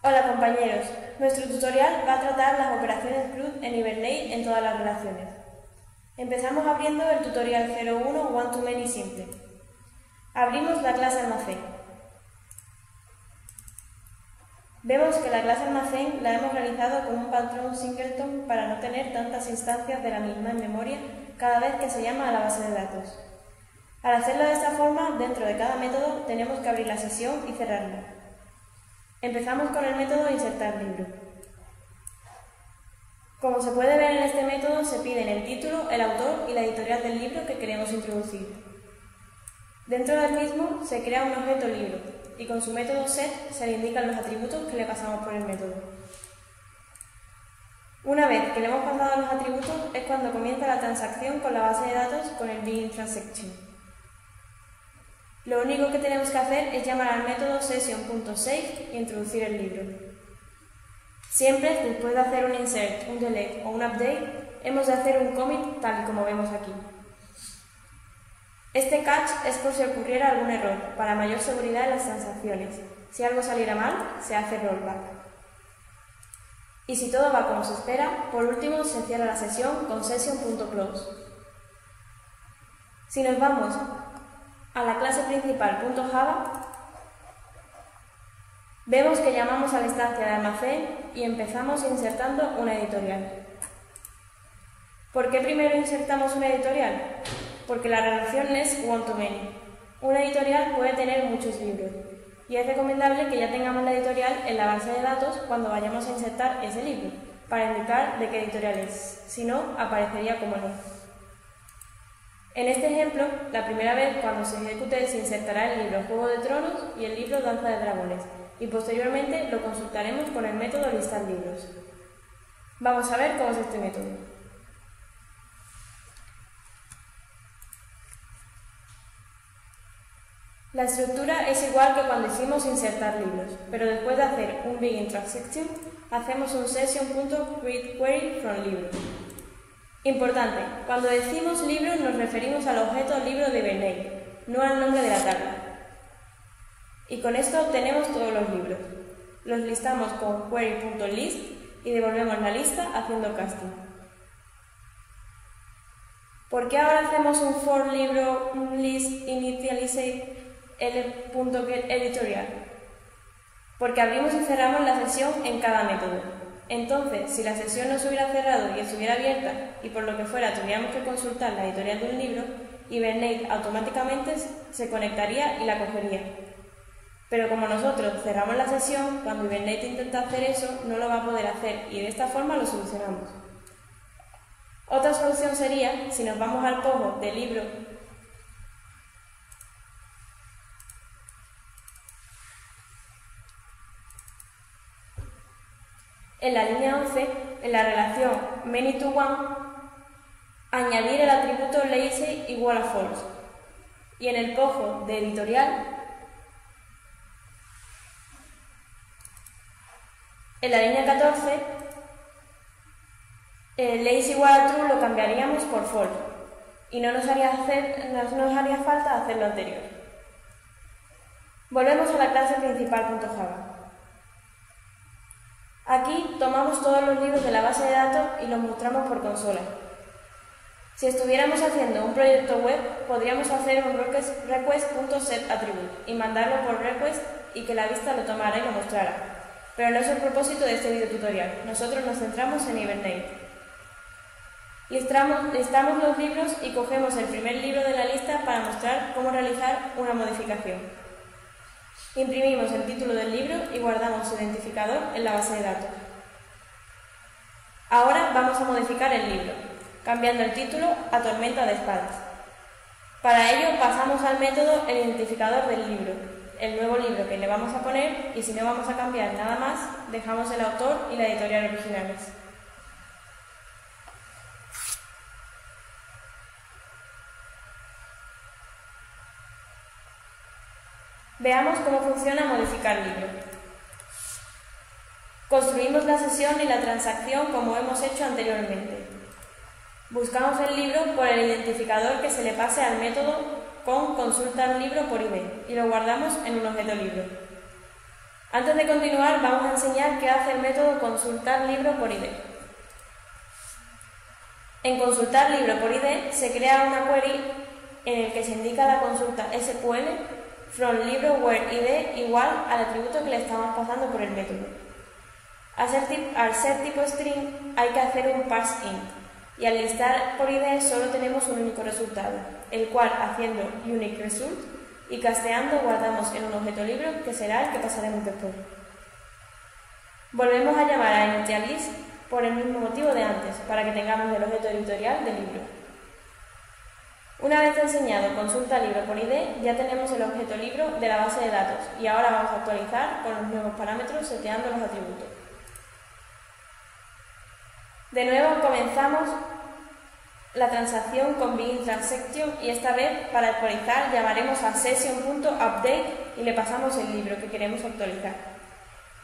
Hola compañeros, nuestro tutorial va a tratar las operaciones CRUD en Hibernate en todas las relaciones. Empezamos abriendo el tutorial 01 One-to-Many simple. Abrimos la clase almacén. Vemos que la clase almacén la hemos realizado con un patrón singleton para no tener tantas instancias de la misma en memoria cada vez que se llama a la base de datos. Al hacerlo de esta forma, dentro de cada método tenemos que abrir la sesión y cerrarla. Empezamos con el método insertar libro. Como se puede ver en este método, se piden el título, el autor y la editorial del libro que queremos introducir. Dentro del mismo se crea un objeto libro y con su método set se le indican los atributos que le pasamos por el método. Una vez que le hemos pasado los atributos es cuando comienza la transacción con la base de datos con el begin transaction. Lo único que tenemos que hacer es llamar al método session.save e introducir el libro. Siempre, después de hacer un insert, un delete o un update, hemos de hacer un commit tal y como vemos aquí. Este catch es por si ocurriera algún error, para mayor seguridad en las transacciones. Si algo saliera mal, se hace rollback. Y si todo va como se espera, por último se cierra la sesión con session.close. Si nos vamos a la clase principal .java, vemos que llamamos a la instancia de almacén y empezamos insertando una editorial. ¿Por qué primero insertamos una editorial? Porque la relación es one-to-many. Una editorial puede tener muchos libros y es recomendable que ya tengamos la editorial en la base de datos cuando vayamos a insertar ese libro, para indicar de qué editorial es, si no, aparecería como no. En este ejemplo, la primera vez cuando se ejecute se insertará el libro Juego de Tronos y el libro Danza de Dragones, y posteriormente lo consultaremos con el método listar libros. Vamos a ver cómo es este método. La estructura es igual que cuando hicimos insertar libros, pero después de hacer un begin transaction, hacemos un session.createQuery from libro. Importante, cuando decimos libro nos referimos al objeto libro de Hibernate, no al nombre de la tabla. Y con esto obtenemos todos los libros. Los listamos con query.list y devolvemos la lista haciendo casting. ¿Por qué ahora hacemos un for libro list initialize l.getEditorial? Porque abrimos y cerramos la sesión en cada método. Entonces, si la sesión no se hubiera cerrado y estuviera abierta y por lo que fuera tuviéramos que consultar la editorial de un libro, Hibernate automáticamente se conectaría y la cogería. Pero como nosotros cerramos la sesión, cuando Hibernate intenta hacer eso, no lo va a poder hacer y de esta forma lo solucionamos. Otra solución sería, si nos vamos al pogo de libro en la línea 11, en la relación many to one, añadir el atributo lazy igual a false. Y en el pogo de editorial, en la línea 14, lazy igual a true lo cambiaríamos por false. Y no nos haría falta hacer lo anterior. Volvemos a la clase principal.java. Aquí tomamos todos los libros de la base de datos y los mostramos por consola. Si estuviéramos haciendo un proyecto web, podríamos hacer un request.setAttribute y mandarlo por request y que la vista lo tomara y lo mostrara. Pero no es el propósito de este video tutorial. Nosotros nos centramos en Hibernate. Listamos los libros y cogemos el primer libro de la lista para mostrar cómo realizar una modificación. Imprimimos el título del libro y guardamos su identificador en la base de datos. Ahora vamos a modificar el libro, cambiando el título a Tormenta de Espadas. Para ello pasamos al método el identificador del libro, el nuevo libro que le vamos a poner y si no vamos a cambiar nada más, dejamos el autor y la editorial originales. Veamos cómo funciona modificar libro. Construimos la sesión y la transacción como hemos hecho anteriormente. Buscamos el libro por el identificador que se le pase al método con consultar libro por ID y lo guardamos en un objeto libro. Antes de continuar, vamos a enseñar qué hace el método consultar libro por ID. En consultar libro por ID se crea una query en el que se indica la consulta SQL from libro where ID igual al atributo que le estamos pasando por el método. Al ser tipo string hay que hacer un parseInt y al listar por ID solo tenemos un único resultado, el cual haciendo uniqueResult y casteando guardamos en un objeto libro que será el que pasaremos después. Volvemos a llamar a initialize por el mismo motivo de antes, para que tengamos el objeto editorial del libro. Una vez enseñado consulta libro por ID, ya tenemos el objeto libro de la base de datos y ahora vamos a actualizar con los nuevos parámetros seteando los atributos. De nuevo comenzamos la transacción con begin_transaction y esta vez para actualizar llamaremos a session.update y le pasamos el libro que queremos actualizar.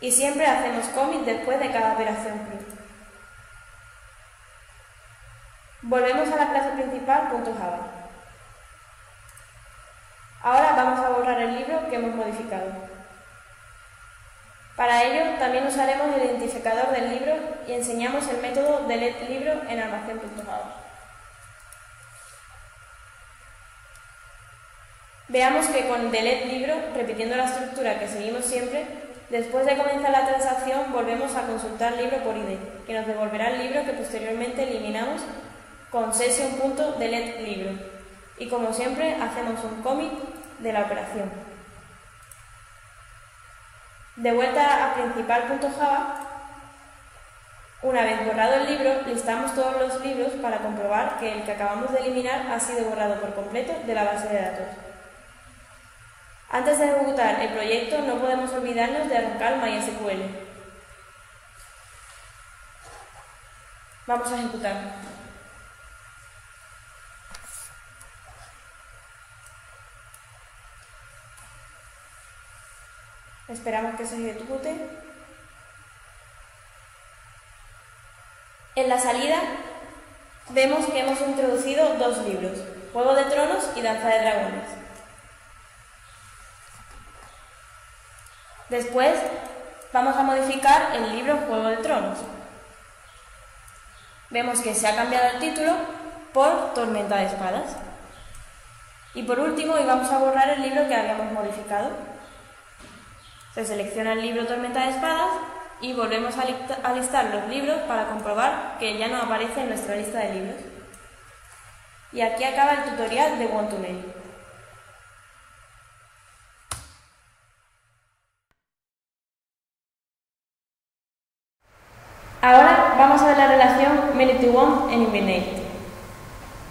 Y siempre hacemos commit después de cada operación print. Volvemos a la clase principal .java. Ahora vamos a borrar el libro que hemos modificado. Para ello también usaremos el identificador del libro y enseñamos el método deleteLibro en almacén.java. Veamos que con deleteLibro, repitiendo la estructura que seguimos siempre, después de comenzar la transacción volvemos a consultar libro por ID, que nos devolverá el libro que posteriormente eliminamos con session.deleteLibro. Y como siempre hacemos un commit de la operación. De vuelta a principal.java, una vez borrado el libro, listamos todos los libros para comprobar que el que acabamos de eliminar ha sido borrado por completo de la base de datos. Antes de ejecutar el proyecto no podemos olvidarnos de arrancar MySQL. Vamos a ejecutar. Esperamos que se ejecute. En la salida vemos que hemos introducido dos libros, Juego de Tronos y Danza de Dragones. Después vamos a modificar el libro Juego de Tronos. Vemos que se ha cambiado el título por Tormenta de Espadas. Y por último, hoy vamos a borrar el libro que habíamos modificado. Se selecciona el libro Tormenta de Espadas y volvemos a listar los libros para comprobar que ya no aparece en nuestra lista de libros. Y aquí acaba el tutorial de One-to-Many. Ahora vamos a ver la relación many-to-one en Hibernate.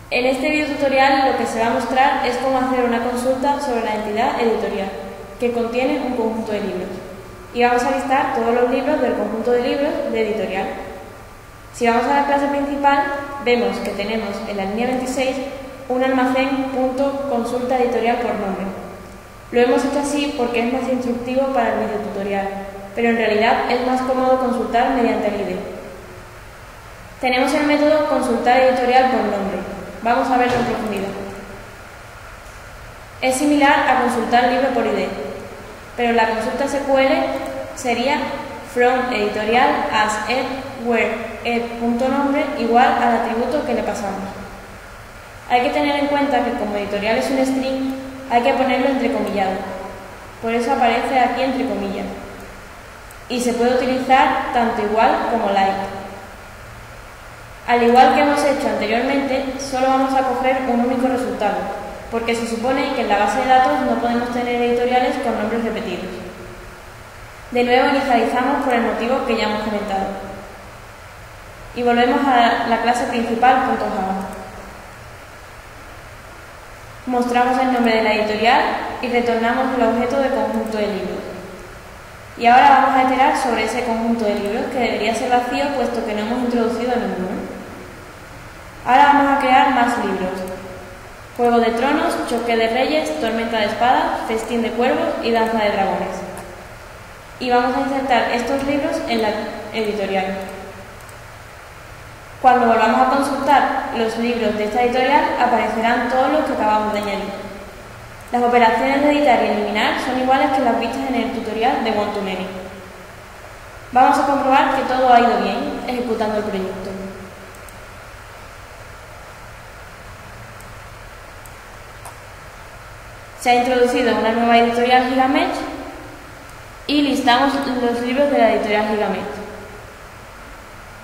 En este video tutorial lo que se va a mostrar es cómo hacer una consulta sobre la entidad editorial, que contiene un conjunto de libros. Y vamos a listar todos los libros del conjunto de libros de editorial. Si vamos a la clase principal, vemos que tenemos en la línea 26 un almacén.consulta editorial por nombre. Lo hemos hecho así porque es más instructivo para el video tutorial, pero en realidad es más cómodo consultar mediante el ID. Tenemos el método consultar editorial por nombre. Vamos a verlo en profundidad. Es similar a consultar libro por ID, pero la consulta SQL sería from editorial as ed where ed.nombre igual al atributo que le pasamos. Hay que tener en cuenta que como editorial es un string, hay que ponerlo entrecomillado. Por eso aparece aquí entre comillas. Y se puede utilizar tanto igual como like. Al igual que hemos hecho anteriormente, solo vamos a coger un único resultado, porque se supone que en la base de datos no podemos tener editoriales con nombres repetidos. De nuevo inicializamos por el motivo que ya hemos comentado. Y volvemos a la clase principal.java. Mostramos el nombre de la editorial y retornamos el objeto de conjunto de libros. Y ahora vamos a iterar sobre ese conjunto de libros que debería ser vacío puesto que no hemos introducido ninguno. Ahora vamos a crear más libros. Juego de Tronos, Choque de Reyes, Tormenta de Espadas, Festín de Cuervos y Danza de Dragones. Y vamos a insertar estos libros en la editorial. Cuando volvamos a consultar los libros de esta editorial aparecerán todos los que acabamos de añadir. Las operaciones de editar y eliminar son iguales que las vistas en el tutorial de One-to-Many. Vamos a comprobar que todo ha ido bien ejecutando el proyecto. Se ha introducido una nueva editorial Gigamesh y listamos los libros de la editorial Gigamesh.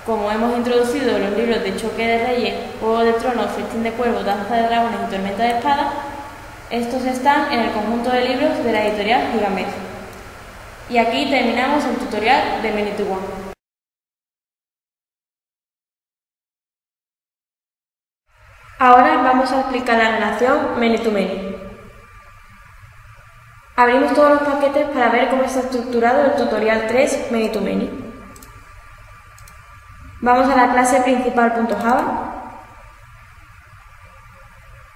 Como hemos introducido los libros de Choque de Reyes, Juego de Tronos, Festín de Cuervos, Danza de Dragones y Tormenta de Espadas, estos están en el conjunto de libros de la editorial Gigamesh. Y aquí terminamos el tutorial de Many-to-One. Ahora vamos a explicar la relación Many-to-Many. Abrimos todos los paquetes para ver cómo está estructurado el tutorial 3 Many-to-Many. Vamos a la clase principal.java.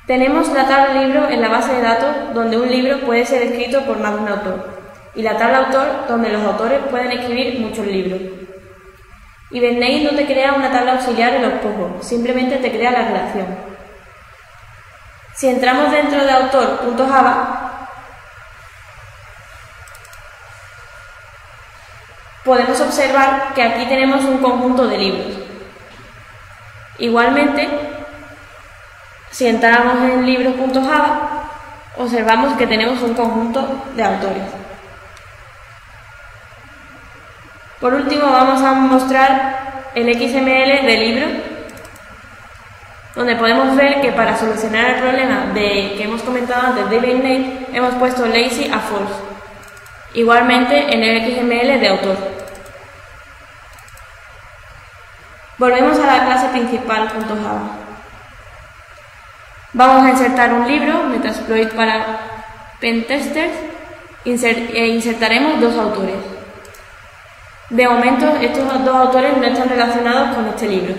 Tenemos la tabla libro en la base de datos donde un libro puede ser escrito por más de un autor y la tabla autor donde los autores pueden escribir muchos libros. Hibernate no te crea una tabla auxiliar en los pocos, simplemente te crea la relación. Si entramos dentro de autor.java, podemos observar que aquí tenemos un conjunto de libros. Igualmente, si entramos en libros.java, observamos que tenemos un conjunto de autores. Por último, vamos a mostrar el XML del libro, donde podemos ver que para solucionar el problema que hemos comentado antes de Hibernate, hemos puesto lazy a false. Igualmente en el XML de autor. Volvemos a la clase principal.java. Vamos a insertar un libro, Metasploit para Pentesters, e insertaremos dos autores. De momento, estos dos autores no están relacionados con este libro.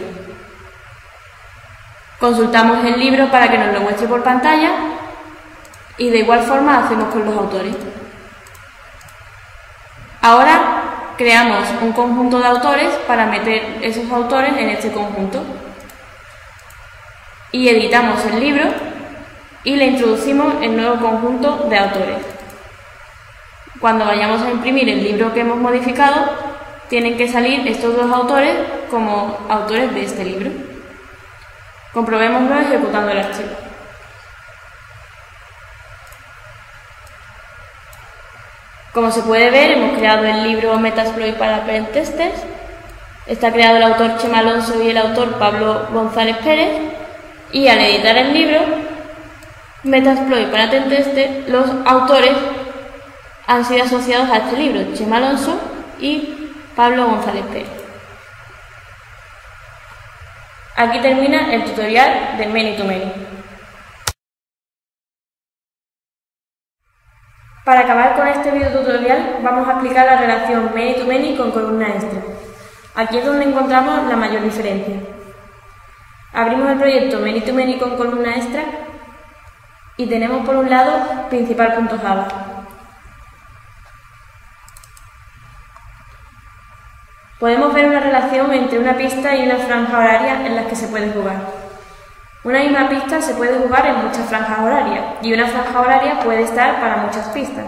Consultamos el libro para que nos lo muestre por pantalla y de igual forma hacemos con los autores. Ahora creamos un conjunto de autores para meter esos autores en este conjunto. Y editamos el libro y le introducimos el nuevo conjunto de autores. Cuando vayamos a imprimir el libro que hemos modificado, tienen que salir estos dos autores como autores de este libro. Comprobémoslo ejecutando el archivo. Como se puede ver, hemos creado el libro Metasploit para Pentesters. Está creado el autor Chema Alonso y el autor Pablo González Pérez. Y al editar el libro Metasploit para Pentesters, los autores han sido asociados a este libro, Chema Alonso y Pablo González Pérez. Aquí termina el tutorial de Many-to-Many. Para acabar con este video tutorial vamos a explicar la relación Many-to-Many con columna extra. Aquí es donde encontramos la mayor diferencia. Abrimos el proyecto Many-to-Many con columna extra y tenemos por un lado principal.java. Podemos ver una relación entre una pista y una franja horaria en las que se puede jugar. Una misma pista se puede jugar en muchas franjas horarias y una franja horaria puede estar para muchas pistas,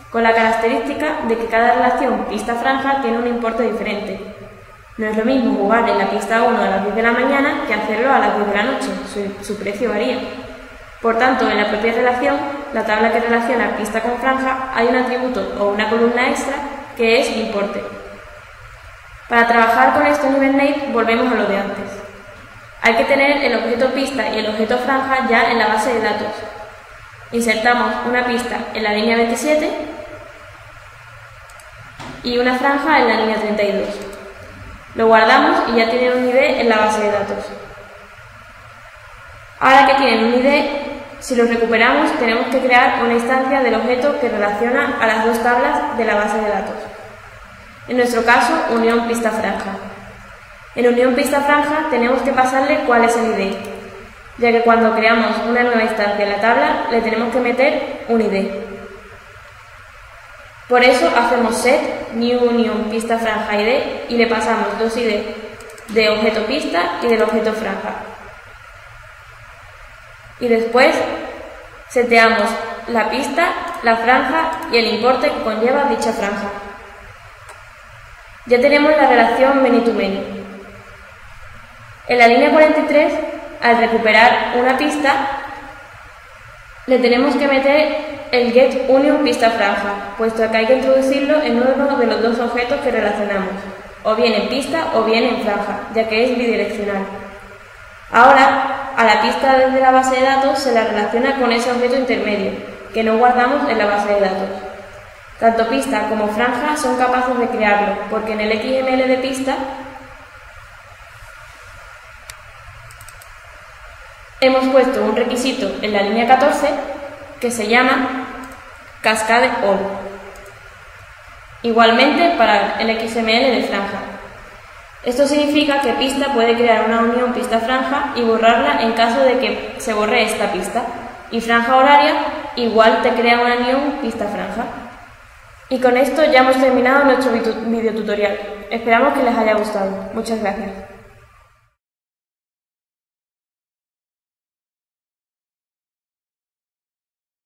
con la característica de que cada relación pista-franja tiene un importe diferente. No es lo mismo jugar en la pista 1 a las 10 de la mañana que hacerlo a las 10 de la noche, su precio varía. Por tanto, en la propia relación, la tabla que relaciona pista con franja, hay un atributo o una columna extra que es importe. Para trabajar con esto en Hibernate volvemos a lo de antes. Hay que tener el objeto pista y el objeto franja ya en la base de datos. Insertamos una pista en la línea 27 y una franja en la línea 32. Lo guardamos y ya tienen un ID en la base de datos. Ahora que tienen un ID, si lo recuperamos tenemos que crear una instancia del objeto que relaciona a las dos tablas de la base de datos. En nuestro caso, unión pista-franja. En unión pista-franja tenemos que pasarle cuál es el ID, ya que cuando creamos una nueva instancia en la tabla le tenemos que meter un ID. Por eso hacemos set new union pista-franja ID y le pasamos dos ID de objeto pista y del objeto franja. Y después Seteamos la pista, la franja y el importe que conlleva dicha franja. Ya tenemos la relación many-to-many. En la línea 43, al recuperar una pista, le tenemos que meter el getUnion pista franja, puesto que hay que introducirlo en uno de los dos objetos que relacionamos, o bien en pista o bien en franja, ya que es bidireccional. Ahora, a la pista desde la base de datos se la relaciona con ese objeto intermedio, que no guardamos en la base de datos. Tanto pista como franja son capaces de crearlo, porque en el XML de pista hemos puesto un requisito en la línea 14 que se llama Cascade All. Igualmente para el XML de franja. Esto significa que pista puede crear una unión pista-franja y borrarla en caso de que se borre esta pista. Y franja horaria igual te crea una unión pista-franja. Y con esto ya hemos terminado nuestro videotutorial. Esperamos que les haya gustado. Muchas gracias.